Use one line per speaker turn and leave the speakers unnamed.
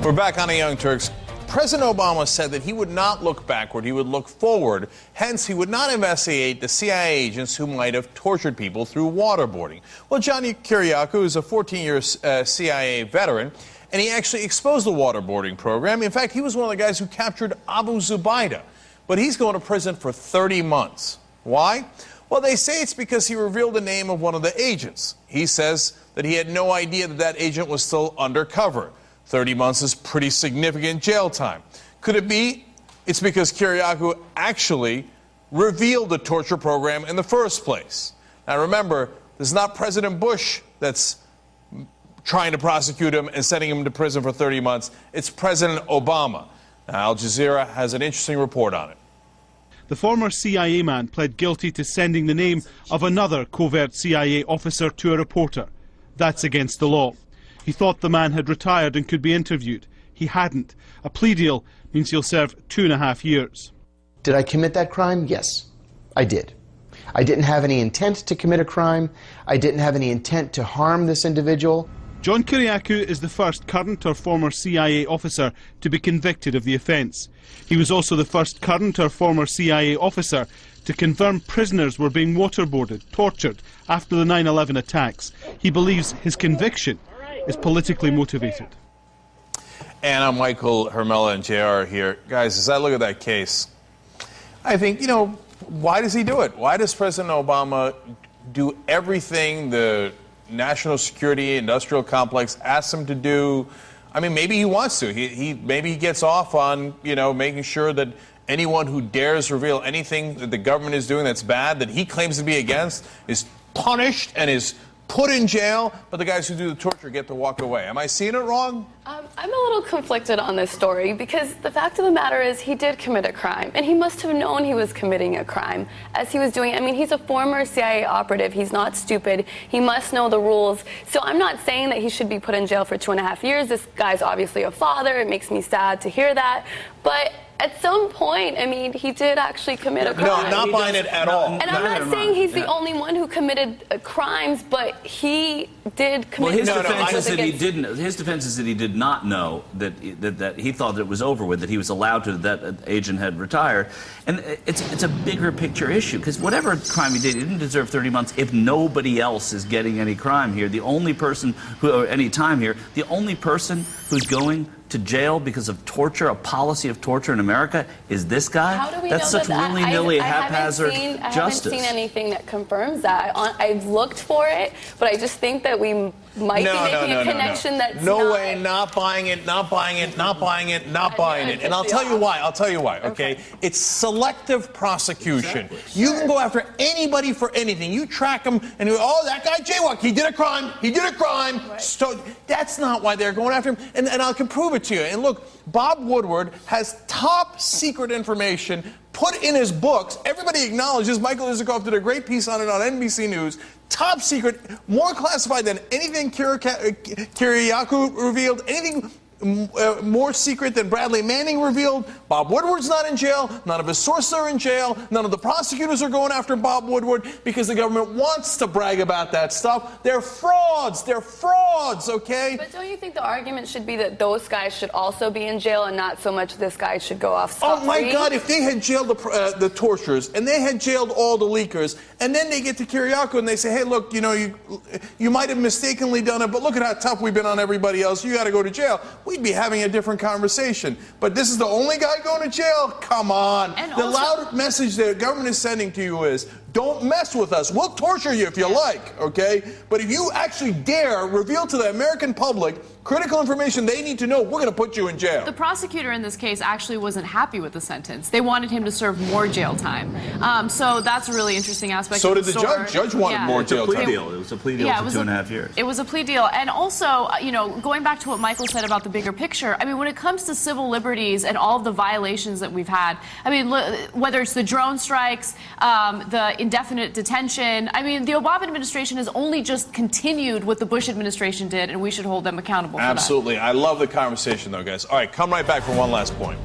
We're back on the Young Turks. President Obama said that he would not look backward, he would look forward. Hence, he would not investigate the CIA agents who might have tortured people through waterboarding. Well, John Kiriakou is a 14-year CIA veteran, and he actually exposed the waterboarding program. In fact, he was one of the guys who captured Abu Zubaydah. But he's going to prison for 30 months. Why? Well, they say it's because he revealed the name of one of the agents. He says that he had no idea that that agent was still undercover. 30 months is pretty significant jail time. Could it be it's because Kiriakou actually revealed the torture program in the first place? Now remember, this is not President Bush that's trying to prosecute him and sending him to prison for 30 months. It's President Obama. Now, Al Jazeera has an interesting report on it.
The former CIA man pled guilty to sending the name of another covert CIA officer to a reporter. That's against the law. He thought the man had retired and could be interviewed. He hadn't. A plea deal means he'll serve 2.5 years.
Did I commit that crime? Yes, I did. I didn't have any intent to commit a crime. I didn't have any intent to harm this individual.
John Kiriakou is the first current or former CIA officer to be convicted of the offence. He was also the first current or former CIA officer to confirm prisoners were being waterboarded, tortured after the 9/11 attacks. He believes his conviction is politically motivated.
And I'm Michael Hermela and JR here. Guys, as I look at that case, I think, you know, why does he do it? Why does President Obama do everything the national security industrial complex asks him to do? I mean, maybe he wants to. Maybe he gets off on, you know, making sure that anyone who dares reveal anything that the government is doing that's bad, that he claims to be against, is punished and is put in jail, but the guys who do the torture get to walk away. Am I seeing it wrong?
I'm a little conflicted on this story because the fact of the matter is he did commit a crime, and he must have known he was committing a crime as he was doing it. I mean, he's a former CIA operative. He's not stupid. He must know the rules. So I'm not saying that he should be put in jail for 2.5 years. This guy's obviously a father. It makes me sad to hear that. But at some point, I mean, he did actually commit a crime.
No, not buying it at all.
And I'm not saying he's the only one who committed crimes, but he did commit.
Well, his defense is that he didn't. His defense is that he did not know that he thought that it was over with, that he was allowed to, that agent had retired, and it's a bigger picture issue because whatever crime he did, he didn't deserve 30 months. If nobody else is getting any crime here, the only person who, or any time here, the only person who's going to jail because of torture, a policy of torture in America, is this guy?
How do we
That's
know
such
that?
willy-nilly, haphazard
I
justice.
haven't seen anything that confirms that. I've looked for it, but I just think that we might be making a connection that's
no way, not buying it, not buying it, not buying it, not buying it. And I'll tell you why. I'll tell you why, okay? It's selective prosecution.
Exactly.
You can go after anybody for anything. You track them and you go, oh, that guy jaywalked. He did a crime. He did a crime.
Right.
So that's not why they're going after him. And I can prove it to you. And look, Bob Woodward has top secret information put in his books. Everybody acknowledges. Michael Isikoff did a great piece on it on NBC News. Top secret, more classified than anything Kiriakou revealed, anything more secret than Bradley Manning revealed. Bob Woodward's not in jail. None of his sources are in jail. None of the prosecutors are going after Bob Woodward because the government wants to brag about that stuff. They're frauds. They're frauds, okay?
But don't you think the argument should be that those guys should also be in jail and not so much this guy should go off scot-free?
Oh, my God, if they had jailed the torturers and they had jailed all the leakers and then they get to Kiriakou and they say, hey, look, you know, you might have mistakenly done it, but look at how tough we've been on everybody else. You got to go to jail. We'd be having a different conversation. But this is the only guy going to jail? Come on.
And
the loud message the government is sending to you is, don't mess with us. We'll torture you if you like, okay? But if you actually dare reveal to the American public critical information they need to know, we're going to put you in jail.
The prosecutor in this case actually wasn't happy with the sentence. They wanted him to serve more jail time. So that's a really interesting aspect
so
of
did
the
story. Judge wanted more jail time.
It was a plea deal for 2.5 years.
It was a plea deal. And also, you know, going back to what Michael said about the bigger picture, I mean, when it comes to civil liberties and all of the violations that we've had, I mean, whether it's the drone strikes, the indefinite detention, I mean, the Obama administration has only just continued what the Bush administration did, and we should hold them accountable for that.
Absolutely. I love the conversation, though, guys. All right, come right back for one last point.